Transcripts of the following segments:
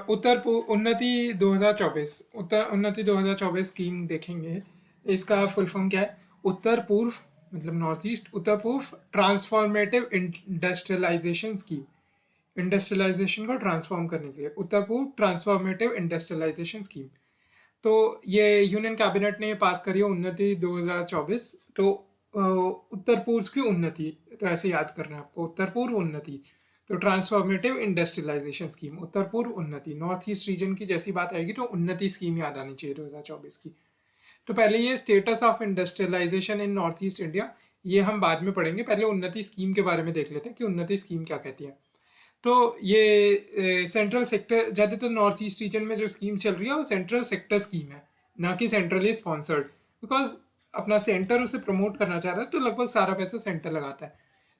उन्नति 2024 उत्तर उन्नति 2024 स्कीम देखेंगे। इसका फुल फॉर्म क्या है? उत्तर पूर्व मतलब नॉर्थ ईस्ट उत्तर पूर्व ट्रांसफॉर्मेटिव इंडस्ट्रियलाइजेशन स्कीम। इंडस्ट्रियलाइजेशन को ट्रांसफॉर्म करने के लिए उत्तर पूर्व ट्रांसफॉर्मेटिव इंडस्ट्रियलाइजेशन स्कीम। तो ये यूनियन कैबिनेट ने पास करी है उन्नति 2024। तो उत्तर पूर्व की उन्नति, तो ऐसे याद करना है आपको, उत्तर पूर्व उन्नति। तो ट्रांसफॉर्मेटिव इंडस्ट्रियलाइजेशन स्कीम उत्तर पूर्व उन्नति, नॉर्थ ईस्ट रीजन की जैसी बात आएगी तो उन्नति स्कीम याद आनी चाहिए 2024 की। तो पहले ये status of industrialisation in North East India, ये हम बाद में पढ़ेंगे। पहले उन्नति स्कीम के बारे में देख लेते हैं कि उन्नति स्कीम क्या कहती है। तो ये सेंट्रल सेक्टर, ज़्यादातर नॉर्थ ईस्ट रीजन में जो स्कीम चल रही है वो सेंट्रल सेक्टर स्कीम है, ना कि सेंट्रली स्पॉन्सर्ड। बिकॉज अपना सेंटर उसे प्रमोट करना चाह रहा है तो लगभग सारा पैसा सेंटर लगाता है।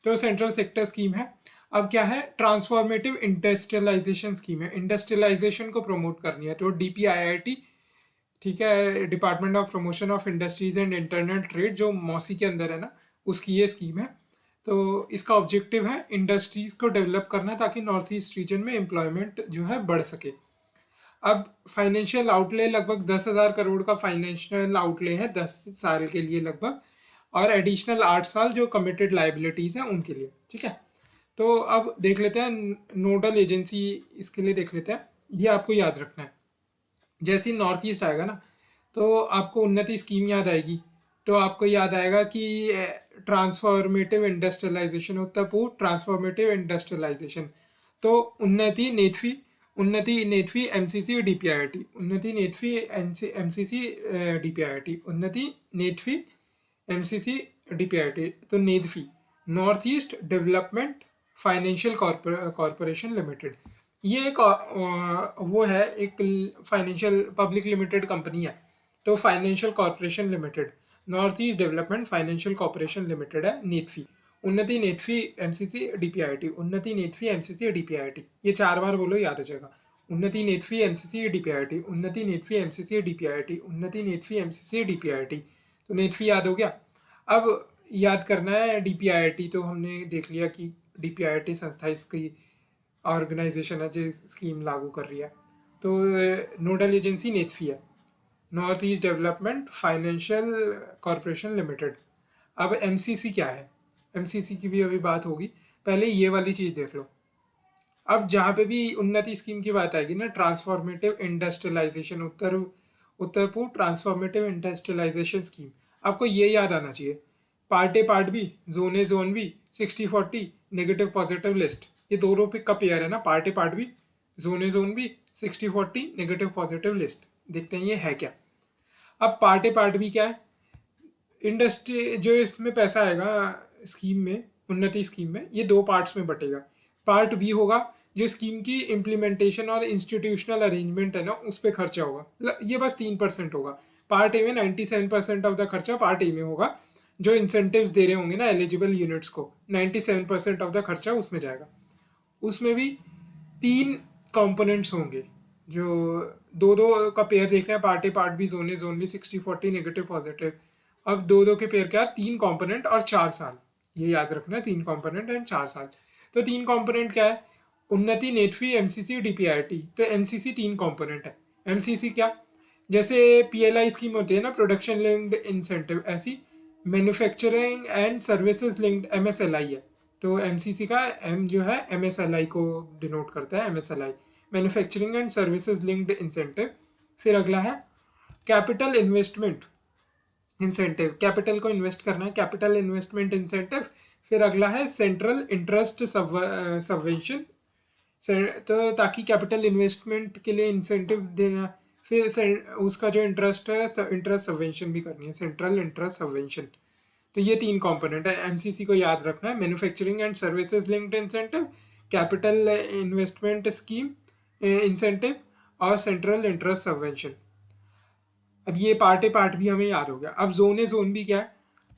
तो सेंट्रल सेक्टर स्कीम है। अब क्या है? ट्रांसफॉर्मेटिव इंडस्ट्रियलाइजेशन स्कीम है, इंडस्ट्रियलाइजेशन को प्रमोट करनी है। तो DPIIT, ठीक है, department of promotion of industries and internal trade, जो मौसी के अंदर है ना, उसकी ये स्कीम है। तो इसका ऑब्जेक्टिव है इंडस्ट्रीज को डेवलप करना ताकि नॉर्थ ईस्ट रीजन में एम्प्लॉयमेंट जो है बढ़ सके। अब फाइनेंशियल आउटले लगभग 10,000 करोड़ का फाइनेंशियल आउटले है 10 साल के लिए लगभग, और एडिशनल 8 साल जो कमिटेड लाइबिलिटीज़ हैं उनके लिए। ठीक है, तो अब देख लेते हैं नोडल एजेंसी, इसके लिए देख लेते हैं। ये आपको याद रखना है, जैसे ही नॉर्थ ईस्ट आएगा ना तो आपको उन्नति स्कीम याद आएगी। तो आपको याद आएगा कि ट्रांसफॉर्मेटिव इंडस्ट्रियलाइजेशन, उत्तर पूर्व ट्रांसफॉर्मेटिव इंडस्ट्रियलाइजेशन। तो उन्नति नेथवी MCC DPIIT, उन्नति नेथवी MCC DPIIT, उन्नति नेथवी MCC DPIIT। तो NEDFi, North East Development Financial Corporation Limited. ये एक वो है, एक फाइनेंशियल पब्लिक लिमिटेड कंपनी है। तो financial Corporation limited, north East Development Financial Corporation limited है नेथफी। उन्नति नेथवी MCC DPIIT, उन्नति नेथवी MCC DPIIT, ये 4 बार बोलो, याद हो जाएगा। उन्नति नेथवी MCC DPIIT, उन्नति नेथवी MCC DPIIT, उन्नति नेथवी MCC DPIIT। तो नेथवी याद हो गया। अब याद करना है DPIIT, तो हमने देख लिया कि DPIIT संस्था इसकी ऑर्गेनाइजेशन है जो स्कीम लागू कर रही है। तो नोडल एजेंसी नेथफी है, north East Development Financial Corporation limited. अब MCC क्या है? MCC की भी अभी बात होगी, पहले ये वाली चीज़ देख लो। अब जहाँ पे भी उन्नति स्कीम की बात आएगी ना, ट्रांसफॉर्मेटिव इंडस्ट्रियलाइजेशन, उत्तर पूर्व ट्रांसफॉर्मेटिव इंडस्ट्रियलाइजेशन स्कीम, आपको ये याद आना चाहिए। Part A part B, zone B, 60-40 negative positive list, ये दोनों पे का पेयर है ना, part A part B, zone B, 60-40 negative positive list. देखते हैं ये है क्या। अब पार्ट ए पार्ट बी क्या है? इंडस्ट्री, जो इसमें पैसा आएगा स्कीम में, उन्नति स्कीम में, ये 2 पार्ट्स में बटेगा। पार्ट बी होगा जो स्कीम की इम्प्लीमेंटेशन और इंस्टीट्यूशनल अरेंजमेंट है ना, उस पर खर्चा होगा, ये बस 3% होगा। पार्ट ए में 97% ऑफ द खर्चा पार्ट ए में होगा। जो इंसेंटिव्स दे रहे होंगे ना एलिजिबल यूनिट्स को, 97% ऑफ द खर्चा उसमें जाएगा। उसमें भी 3 कंपोनेंट्स होंगे, जो दो दो का पेयर देख रहे हैं, part A part B, zone B, 60-40 negative positive. अब दो के पेयर क्या है? 3 कंपोनेंट और 4 साल, ये याद रखना है, 3 कंपोनेंट एंड 4 साल। तो 3 कंपोनेंट क्या है? उन्नति नेथवी MCC DPIIT। तो MCC 3 कंपोनेंट है। MCC क्या? जैसे PLI स्कीम होती है ना, प्रोडक्शन लिंक्ड इंसेंटिव, ऐसी manufacturing and services linked MSLI है। तो MCC का M जो है MSLI को डिनोट करता है, MSLI manufacturing and services linked incentive. फिर अगला है कैपिटल इन्वेस्टमेंट इंसेंटिव, कैपिटल को इन्वेस्ट करना है, कैपिटल इन्वेस्टमेंट इंसेंटिव। फिर अगला है सेंट्रल इंटरेस्ट सबवेंशन, तो ताकि कैपिटल इन्वेस्टमेंट के लिए इंसेंटिव देना। फिर उसका जो इंटरेस्ट है, इंटरेस्ट सबवेंशन भी करनी है, सेंट्रल इंटरेस्ट सबवेंशन। तो ये 3 कंपोनेंट है। MCC को याद रखना है, manufacturing and services linked incentive, capital investment scheme incentive, और सेंट्रल इंटरेस्ट सबवेंशन। अब ये पार्ट ए पार्ट भी हमें याद हो गया। अब जोन बी क्या है?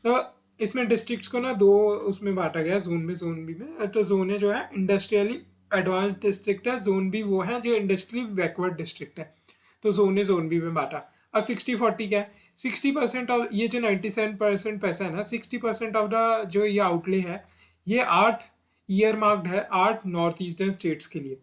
तो इसमें डिस्ट्रिक्ट्स को ना 2 उसमें बांटा गया, जोन बी में। तो जोन ए जो है इंडस्ट्रियली एडवांस डिस्ट्रिक्ट है, जोन बी वो है जो इंडस्ट्रियली बैकवर्ड डिस्ट्रिक्ट है। तो जोन बी में बांटा। अब 60-40 क्या है? 60% ऑफ ये जो 97% पैसा है ना, 60% ऑफ द जो ये आउटले है, ये 8 ईयर मार्क्ड है 8 नॉर्थ ईस्टर्न स्टेट्स के लिए।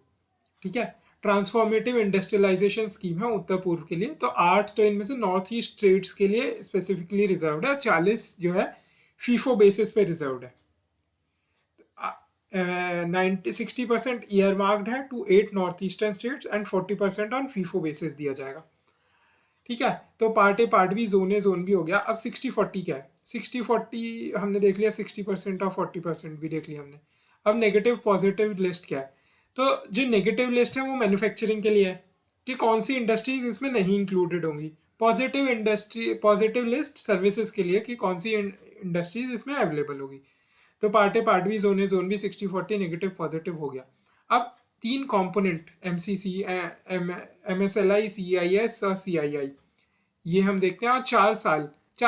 ठीक है, ट्रांसफॉर्मेटिव इंडस्ट्रियलाइजेशन स्कीम है उत्तर पूर्व के लिए। तो 8 तो इनमें से नॉर्थ ईस्ट स्टेट्स के लिए स्पेसिफिकली रिजर्व्ड है, 40 जो है फीफो बेसिस पे रिजर्व्ड है। 60% ईयर मार्क्ड है to 8 north eastern states and 40% on FIFO basis दिया जाएगा। ठीक है, तो part A part B zone A zone B हो गया। अब 60-40 क्या है? 60-40 हमने देख लिया, 60% और 40% भी देख लिया हमने। अब नेगेटिव पॉजिटिव लिस्ट क्या है? तो जो नेगेटिव लिस्ट है वो मैन्युफैक्चरिंग के लिए है कि कौन सी इंडस्ट्रीज इसमें नहीं इंक्लूडेड होंगी। पॉजिटिव लिस्ट सर्विसेज के लिए कि कौन सी इंडस्ट्रीज इसमें अवेलेबल होगी। तो part A part B zone A zone B 60-40 negative positive हो गया। अब 3 कंपोनेंट MCC, MSLI, CIS और CII, ये हम देखते हैं। और 4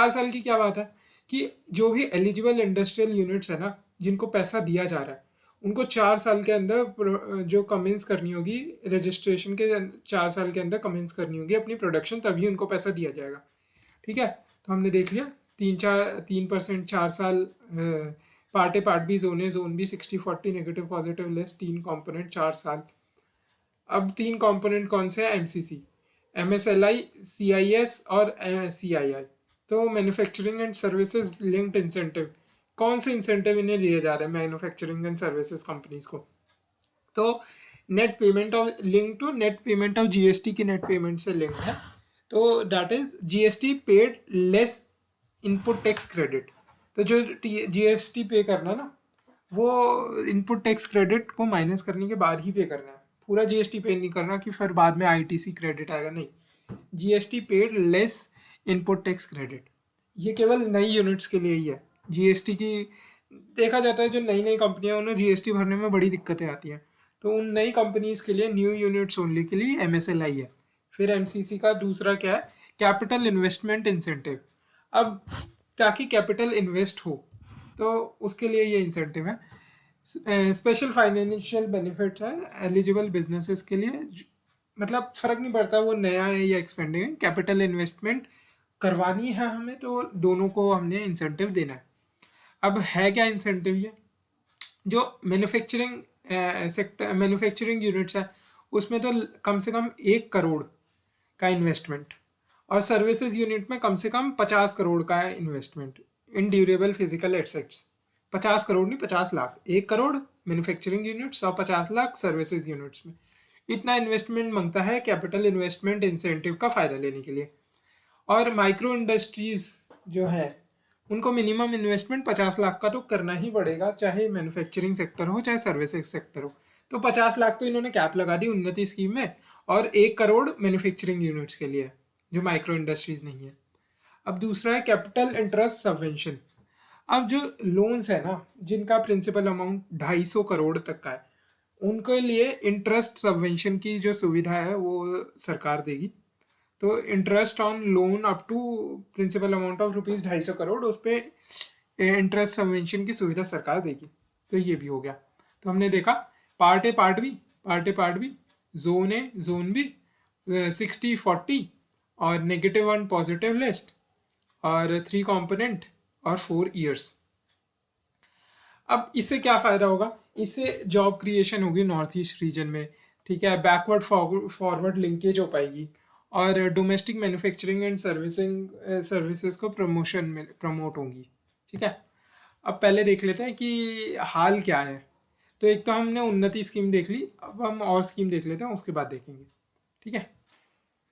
साल की क्या बात है कि जो भी एलिजिबल इंडस्ट्रियल यूनिट्स है ना, जिनको पैसा दिया जा रहा है, उनको 4 साल के अंदर जो कमेंस करनी होगी, रजिस्ट्रेशन के 4 साल के अंदर कमेंस करनी होगी अपनी प्रोडक्शन, तभी उनको पैसा दिया जाएगा। ठीक है, तो हमने देख लिया 3%, 4 साल, part A part B zone B 60-40 negative positive less, 3 component 4 साल। अब 3 कंपोनेंट कौन से हैं? MCC, MSLI, CIS और CII। तो manufacturing and services linked incentive, कौन से इंसेंटिव इन्हें दिए जा रहे हैं मैन्युफैक्चरिंग एंड सर्विसेज कंपनीज को? तो net payment of link to net payment of GST की नेट पेमेंट से लिंक है। तो that is GST paid less input tax credit. तो जो GST पे करना ना, वो इनपुट टैक्स क्रेडिट को माइनस करने के बाद ही पे करना है। पूरा GST पे नहीं करना कि फिर बाद में ITC क्रेडिट आएगा, नहीं। GST paid less input tax credit, ये केवल नई यूनिट्स के लिए ही है। GST की देखा जाता है जो नई नई कंपनियां, उन्हें GST भरने में बड़ी दिक्कतें आती हैं, तो उन नई कंपनीज के लिए, न्यू यूनिट्स ओनली के लिए MSLI है। फिर MCC का दूसरा क्या है? Capital investment incentive. अब ताकि कैपिटल इन्वेस्ट हो तो उसके लिए ये इंसेंटिव है। स्पेशल फाइनेंशियल बेनिफिट्स है एलिजिबल बिजनेसेस के लिए, मतलब फ़र्क नहीं पड़ता वो नया है या एक्सपेंडिंग है, कैपिटल इन्वेस्टमेंट करवानी है हमें तो दोनों को हमने इंसेंटिव देना है। अब है क्या इंसेंटिव? ये जो मैन्युफैक्चरिंग यूनिट्स है उसमें तो कम से कम 1 करोड़ का इन्वेस्टमेंट, और सर्विसेज यूनिट में कम से कम 50 करोड़ का इन्वेस्टमेंट इन ड्यूरेबल फिजिकल एसेट्स। 50 करोड़ नहीं, 50 लाख। 1 करोड़ मैन्युफैक्चरिंग यूनिट्स और 50 लाख सर्विसेज यूनिट्स में, इतना इन्वेस्टमेंट मांगता है कैपिटल इन्वेस्टमेंट इंसेंटिव का फ़ायदा लेने के लिए। और माइक्रो इंडस्ट्रीज जो है उनको मिनिमम इन्वेस्टमेंट 50 लाख का तो करना ही पड़ेगा, चाहे मैन्युफैक्चरिंग सेक्टर हो चाहे सर्विसेज सेक्टर हो। तो 50 लाख तो इन्होंने कैप लगा दी उन्नति स्कीम में, और 1 करोड़ मैन्युफैक्चरिंग यूनिट्स के लिए जो माइक्रो इंडस्ट्रीज नहीं है। अब दूसरा है कैपिटल इंटरेस्ट सबवेंशन। अब जो लोन्स है ना, जिनका प्रिंसिपल अमाउंट 250 करोड़ तक का है, उनके लिए इंटरेस्ट सबवेंशन की जो सुविधा है वो सरकार देगी। तो interest on loan up to principal amount of ₹250 crore, उस पर इंटरेस्ट सबवेंशन की सुविधा सरकार देगी। तो ये भी हो गया। तो हमने देखा part A part B, zone A zone B, 60-40 और नेगेटिव वन पॉजिटिव लिस्ट, और 3 कंपोनेंट और 4 ईयर्स। अब इससे क्या फ़ायदा होगा? इससे जॉब क्रिएशन होगी नॉर्थ ईस्ट रीजन में। ठीक है, बैकवर्ड फॉरवर्ड लिंकेज हो पाएगी, और डोमेस्टिक मैन्युफैक्चरिंग एंड सर्विसेज को प्रमोट होंगी। ठीक है, अब पहले देख लेते हैं कि हाल क्या है। तो एक तो हमने उन्नति स्कीम देख ली, अब हम और स्कीम देख लेते हैं, उसके बाद देखेंगे। ठीक है,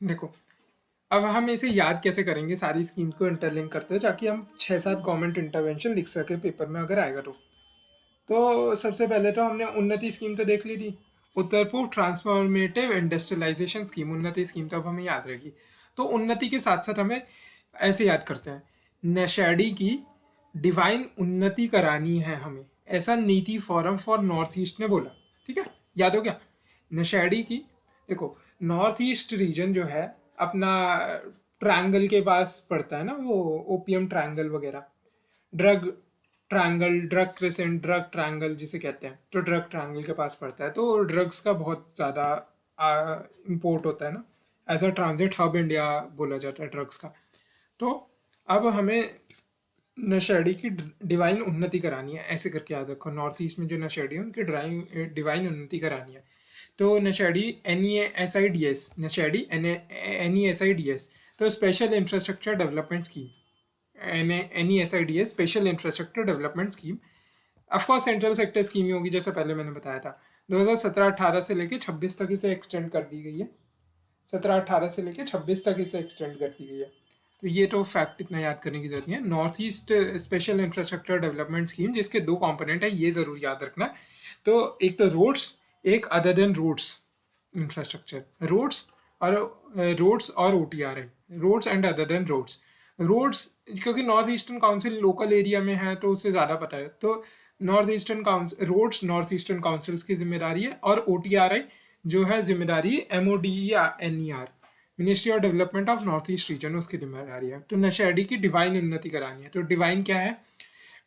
देखो अब हम इसे याद कैसे करेंगे, सारी स्कीम्स को इंटरलिंक करते हैं, ताकि हम 6-7 गवर्नमेंट इंटरवेंशन लिख सके पेपर में अगर आएगा तो सबसे पहले तो हमने उन्नति स्कीम तो देख ली थी, उत्तर पूर्व ट्रांसफॉर्मेटिव इंडस्ट्रियलाइजेशन स्कीम, उन्नति स्कीम तो अब हमें याद रहेगी। तो उन्नति के साथ साथ हमें ऐसे याद करते हैं, नशेड़ी की डिवाइन उन्नति करानी है हमें, ऐसा नीति फोरम फॉर नॉर्थ ईस्ट ने बोला। ठीक है, याद हो गया? नशेड़ी की, देखो नॉर्थ ईस्ट रीजन जो है अपना ट्रायंगल के पास पड़ता है ना, वो ओपियम ट्रायंगल वगैरह, drug triangle, drug crescent, drug triangle जिसे कहते हैं, तो ड्रग ट्रायंगल के पास पड़ता है। तो ड्रग्स का बहुत ज़्यादा इम्पोर्ट होता है ना, as a transit hub India बोला जाता है ड्रग्स का। तो अब हमें नशेड़ी की डिवाइन उन्नति करानी है, ऐसे करके याद रखो। नॉर्थ ईस्ट में जो नशेड़ी है उनकी डिवाइन उन्नति करानी है। तो नशेड़ी NESIDS, नशेड़ी NESIDS, तो special infrastructure development scheme, NESIDS special infrastructure development scheme. Of course central sector scheme ही होगी, जैसे पहले मैंने बताया था। 2017-18 से लेके 26 तक इसे एक्सटेंड कर दी गई है, 17-18 से लेके 26 तक इसे एक्सटेंड कर दी गई है। तो ये तो फैक्ट इतना याद करने की जरूरत नहीं है। North east special infrastructure development scheme, जिसके दो कंपोनेंट है, ये जरूर याद रखना। तो एक तो रोड्स, एक other than roads infrastructure. Roads और OTR है, roads and other than roads. Roads क्योंकि North Eastern Council local area में है तो उसे ज़्यादा पता है, तो North Eastern Council, roads North Eastern Councils की जिम्मेदारी है, और OTRI जो है जिम्मेदारी MODE या NER, ministry of development of north East reason, उसकी जिम्मेदारी है। तो नशेड़ी की डिवाइन उन्नति करानी है। तो डिवाइन क्या है?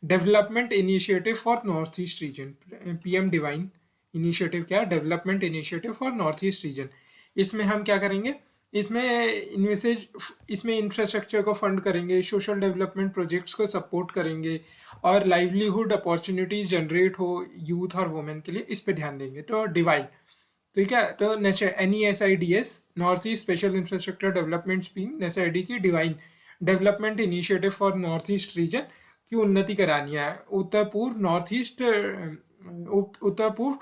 Development initiative for north East reason, PM divine initiative क्या है? Development initiative for north East reason. इसमें हम क्या करेंगे? इसमें इंफ्रास्ट्रक्चर को फंड करेंगे, सोशल डेवलपमेंट प्रोजेक्ट्स को सपोर्ट करेंगे, और लाइवलीहुड अपॉर्चुनिटीज जनरेट हो यूथ और वुमेन के लिए, इस पे ध्यान देंगे। तो डिवाइन, ठीक है। तो NESIDS north east special infrastructure development scheme, NESID की divine development initiative for north East region की उन्नति करानी है। उत्तर पूर्व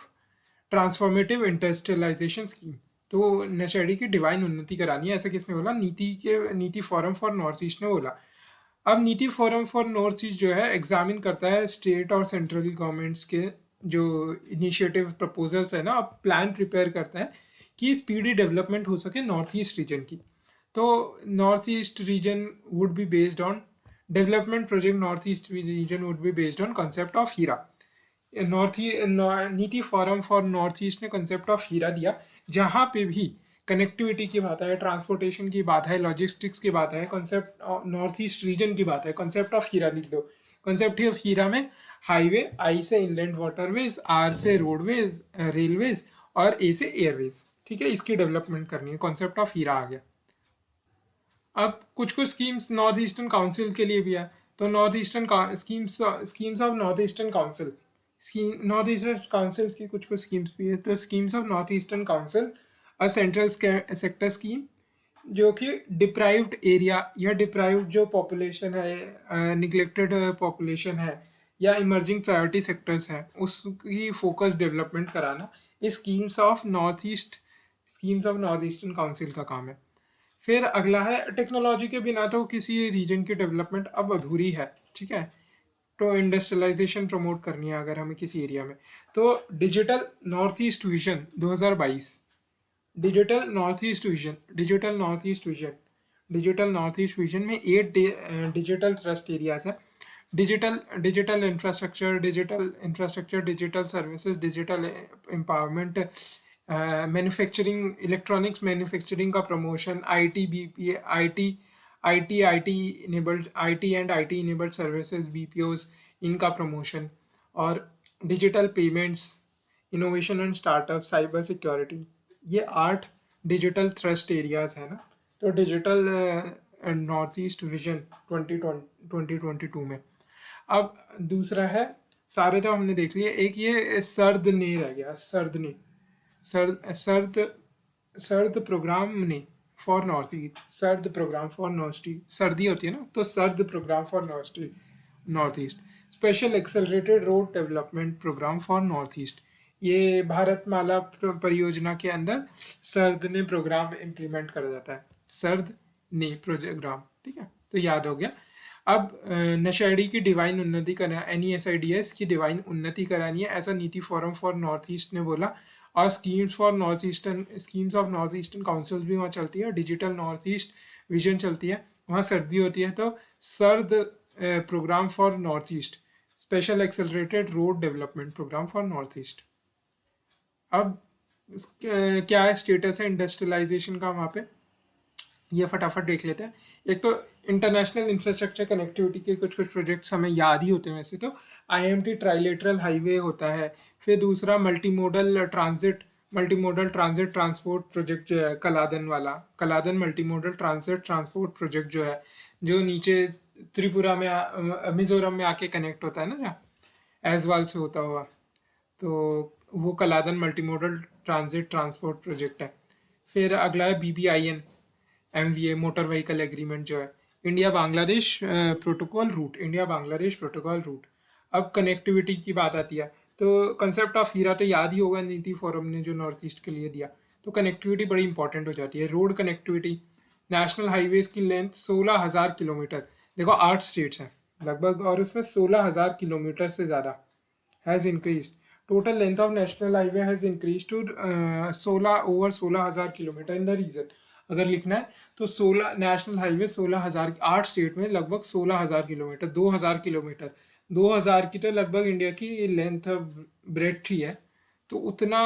ट्रांसफॉर्मेटिव इंडस्ट्रियलाइजेशन स्कीम। तो NESID की डिवाइन उन्नति करानी है, ऐसा किसने बोला? नीति फोरम फॉर नॉर्थ ईस्ट ने बोला। अब नीति फोरम फॉर नॉर्थ ईस्ट जो है एग्जामिन करता है स्टेट और सेंट्रल गवर्नमेंट्स के जो इनिशिएटिव प्रपोजल्स है ना, अब प्लान प्रिपेयर करता है कि स्पीडी डेवलपमेंट हो सके नॉर्थ ईस्ट रीजन की। तो North East region would be based on development project, North East region would be based on concept of HIRA. NITI forum for north East ने कॉन्सेप्ट ऑफ हीरा दिया, जहाँ पे भी connectivity की बात है, ट्रांसपोर्टेशन की बात है, लॉजिस्टिक्स की बात है, कॉन्सेप्ट नॉर्थ ईस्ट रीजन की बात है, कॉन्सेप्ट ऑफ हीरा लिख दो। कॉन्सेप्ट ऑफ हीरा में हाईवे, I से इनलैंड वाटरवेज, R से रोडवेज रेलवेज, और A से एयरवेज, ठीक है, इसकी डेवलपमेंट करनी है। कॉन्सेप्ट ऑफ हीरा आ गया। अब कुछ कुछ स्कीम्स नॉर्थ ईस्टर्न काउंसिल के लिए भी है। तो North eastern schemes of north Eastern council, north Eastern council की कुछ कुछ स्कीम्स भी है। तो schemes of north Eastern council, a central sector scheme, जो कि डिप्राइव्ड एरिया या डिप्राइव्ड जो पॉपुलेशन है, निगलेक्टेड पॉपुलेशन है, या इमर्जिंग प्रायोरिटी सेक्टर्स हैं, उसकी फोकस डेवलपमेंट कराना, इस schemes of north Eastern council का काम है। फिर अगला है, टेक्नोलॉजी के बिना तो किसी रीजन की डेवलपमेंट अब अधूरी है, ठीक है। तो इंडस्ट्रियलाइजेशन प्रमोट करनी है अगर हमें किसी एरिया में, तो digital North East vision 2022, digital North East vision, digital North East vision में 8 डिजिटल थ्रस्ट एरियाज है। Digital infrastructure, digital services, digital empowerment, manufacturing, electronics manufacturing का promotion, IT and IT enabled services, BPOs, इनका promotion, और digital payments, innovation and startup, cyber security, ये 8 digital thrust areas है ना। तो digital North East vision 2022 में। अब दूसरा है, सारे तो हमने देख लिए, एक ये सर्द ने रह गया, सर्द प्रोग्राम ने for north east, SARD programme for north east, सर्दी होती है ना, तो SARD programme for north east, special accelerated road development programme for north east, ये भारतमाला परियोजना के अंदर सर्द ने प्रोग्राम इम्प्लीमेंट करा जाता है, सर्द ने प्रोग्राम, ठीक है, तो याद हो गया। अब नशेड़ी की डिवाइन उन्नति करना, NESIDS की डिवाइन उन्नति करानी है, ऐसा नीति फोरम फॉर नॉर्थ ईस्ट ने बोला। और schemes of north Eastern councils भी वहाँ चलती है, डिजिटल नॉर्थ ईस्ट विजन चलती है, वहाँ सर्दी होती है, तो SARD programme for north east, special accelerated road development programme for north east. अब क्या है स्टेटस है इंडस्ट्रियलाइजेशन का वहाँ पे, ये फटाफट देख लेते हैं। एक तो इंटरनेशनल इंफ्रास्ट्रक्चर कनेक्टिविटी के कुछ कुछ प्रोजेक्ट्स हमें याद ही होते हैं वैसे तो, IMT ट्राइलेटरल हाईवे होता है। फिर दूसरा मल्टीमोडल ट्रांजिट ट्रांसपोर्ट प्रोजेक्ट जो है, कलादन मल्टीमोडल ट्रांजिट ट्रांसपोर्ट प्रोजेक्ट जो है, जो नीचे त्रिपुरा में मिजोरम में आके कनेक्ट होता है ना, जहाँ एजवाल से होता हुआ, तो वो कलादन मल्टीमोडल ट्रांजिट ट्रांसपोर्ट प्रोजेक्ट है। फिर अगला है BBIN MVA motor vehicle agreement जो है, India Bangladesh protocol root, India Bangladesh protocol root. अब कनेक्टिविटी की बात आती है तो कंसेप्ट ऑफ हीरा तो याद ही होगा, नीति फोरम ने जो नॉर्थ ईस्ट के लिए दिया। तो कनेक्टिविटी बड़ी इंपॉर्टेंट हो जाती है। रोड कनेक्टिविटी, नेशनल हाईवेज की लेंथ 16,000 किलोमीटर, देखो 8 स्टेट्स हैं लगभग, और उसमें 16,000 किलोमीटर से ज़्यादा has increase. Total length of national highway has increase to 16,000 kilometre in the region. अगर लिखना है तो 16 नेशनल हाईवे 16,000, 8 स्टेट में लगभग 16,000 किलोमीटर, 2,000 किलोमीटर, 2,000 की तो लगभग इंडिया की लेंथ ब्रेड्थ ही है। तो उतना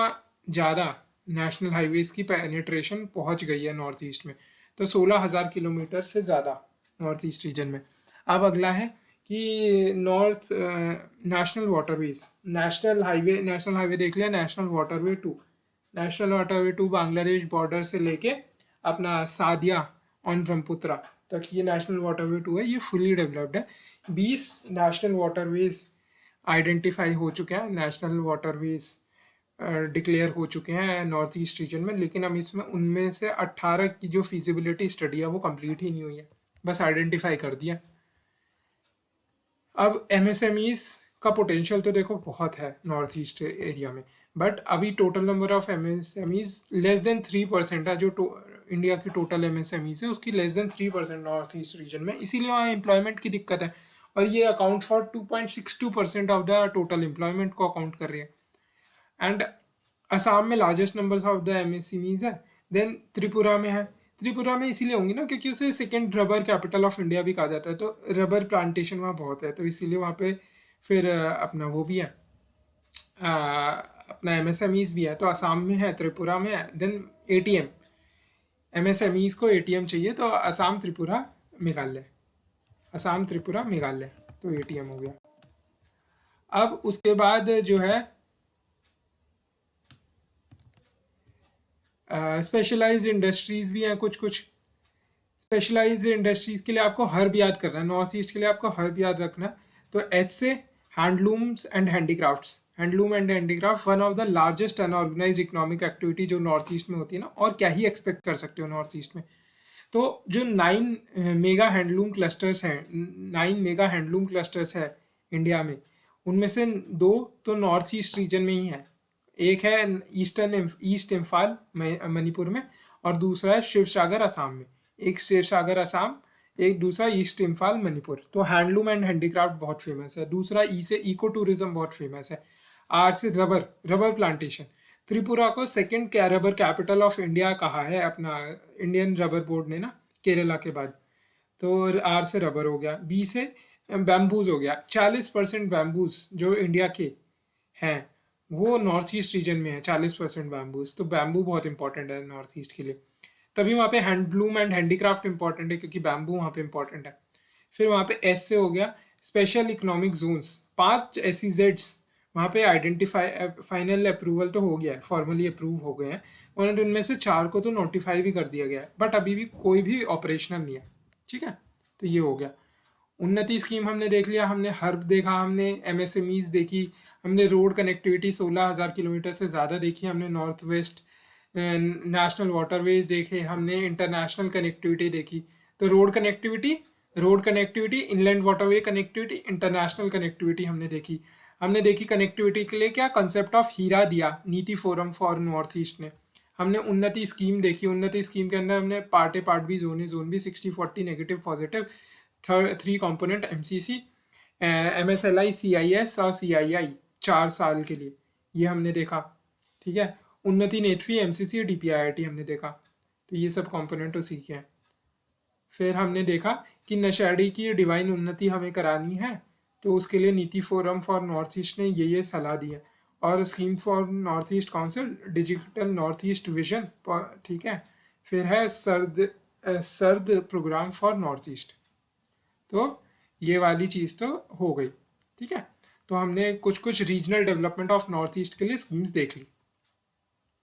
ज़्यादा नेशनल हाईवेज़ की पेनिट्रेशन पहुंच गई है नॉर्थ ईस्ट में। तो 16,000 किलोमीटर से ज़्यादा नॉर्थ ईस्ट रीजन में। अब अगला है कि north national waterways, national highway देख लिया, national waterway 2, national waterway 2 Bangladesh border से लेके अपना सादिया ऑन ब्रह्मपुत्रा तक ये नेशनल वाटरवे 2 है, ये फुली डेवलप्ड है। 20 नेशनल वाटरवेज आइडेंटिफाई हो चुके हैं, नेशनल वाटरवेज डिक्लेयर हो चुके हैं नॉर्थ ईस्ट रीजन में, लेकिन अब इसमें उनमें से 18 की जो फिजिबिलिटी स्टडी है वो कंप्लीट ही नहीं हुई है, बस आइडेंटिफाई कर दिया। अब MSMEs का पोटेंशियल तो देखो बहुत है नॉर्थ ईस्ट एरिया में, बट अभी total number of MSMEs less than 3% है। जो इंडिया की टोटल MSMEs है उसकी less than 3% north East reason में, इसीलिए वहाँ एम्प्लॉयमेंट की दिक्कत है, और ये account for 2.62% of the total employment को अकाउंट कर रही है। एंड असम में largest number of the MSMEs है, देन त्रिपुरा में है। त्रिपुरा में इसीलिए होंगी ना क्योंकि उसे second rubber capital of India भी कहा जाता है, तो रबर प्लांटेशन वहाँ बहुत है, तो इसीलिए वहाँ पे फिर अपना वो भी है, अपना MSMEs भी है। तो असम में है, त्रिपुरा में है, देन ATM, MSMEs को ATM चाहिए तो असम त्रिपुरा मेघालय, असम त्रिपुरा मेघालय, तो ATM हो गया। अब उसके बाद जो है स्पेशलाइज्ड इंडस्ट्रीज़ भी हैं कुछ कुछ। स्पेशलाइज्ड इंडस्ट्रीज़ के लिए आपको हर्ब याद करना है, नॉर्थ ईस्ट के लिए आपको हर्ब याद रखना है। तो H से handlooms and handicrafts, handloom and handicraft one of the largest unorganise economic activity जो नॉर्थ ईस्ट में होती है ना, और क्या ही एक्सपेक्ट कर सकते हो नॉर्थ ईस्ट में। तो जो 9 मेगा हैंडलूम क्लस्टर्स हैं, 9 मेगा हैंडलूम क्लस्टर्स है इंडिया में, उनमें से 2 तो नॉर्थ ईस्ट रीजन में ही है। एक है ईस्ट इम्फाल मणिपुर में, और दूसरा है शिवसागर असम में। एक शिवसागर असम, एक दूसरा ईस्ट इम्फाल मणिपुर। तो हैंडलूम एंड हैंडीक्राफ्ट बहुत फेमस है। दूसरा ई से इको टूरिज्म बहुत फेमस है। R से रबर प्लांटेशन। त्रिपुरा को second rubber capital of India कहा है अपना इंडियन रबर बोर्ड ने ना, केरला के बाद। तो R से रबर हो गया। B से बैम्बूज हो गया। 40% बैम्बूज जो इंडिया के हैं वो नॉर्थ ईस्ट रीजन में है, 40% बैम्बूज। तो बैम्बू बहुत इंपॉर्टेंट है नॉर्थ ईस्ट के लिए, तभी वहाँ पे हैंडलूम एंड हैंडीक्राफ्ट इंपॉर्टेंट है क्योंकि बैम्बू वहाँ पे इंपॉर्टेंट है। फिर वहाँ पे S से हो गया स्पेशल इकोनॉमिक जोन्स, 5 SEZs वहाँ पे आइडेंटिफाई, फाइनल अप्रूवल तो हो गया है, फॉर्मली अप्रूव हो गए हैं, और उनमें से 4 को तो नोटिफाई भी कर दिया गया है, बट अभी भी कोई भी ऑपरेशनल नहीं है। ठीक है, तो ये हो गया। उन्नति स्कीम हमने देख लिया, हमने हर्ब देखा, हमने MSMEs देखी, हमने रोड कनेक्टिविटी 16,000 किलोमीटर से ज़्यादा देखी, हमने नॉर्थ वेस्ट नेशनल वाटरवेज देखे, हमने इंटरनेशनल कनेक्टिविटी देखी। तो road connectivity, inland waterway connectivity, international connectivity हमने देखी। कनेक्टिविटी के लिए क्या कंसेप्ट ऑफ हीरा दिया नीति फोरम फॉर नॉर्थ ईस्ट ने। हमने उन्नति स्कीम देखी, उन्नति स्कीम के अंदर हमने part B, zone B, 60-40 negative positive, 3 component MCC, MSLI, CIS और CII 4 साल के लिए, ये हमने देखा। ठीक है, उन्नति नेतवी, MCC, DPIIT हमने देखा। तो ये सब कॉम्पोनेंट उसी के हैं। फिर हमने देखा कि नशेड़ी की डिवाइन उन्नति हमें करानी है, तो उसके लिए नीति फोरम फॉर नॉर्थ ईस्ट ने ये सलाह दी है। और scheme for north east council, digital North East vision. ठीक है, फिर है सर्द प्रोग्राम फॉर नॉर्थ ईस्ट। तो ये वाली चीज़ तो हो गई। ठीक है, तो हमने कुछ regional development of north east के लिए स्कीम्स देख ली।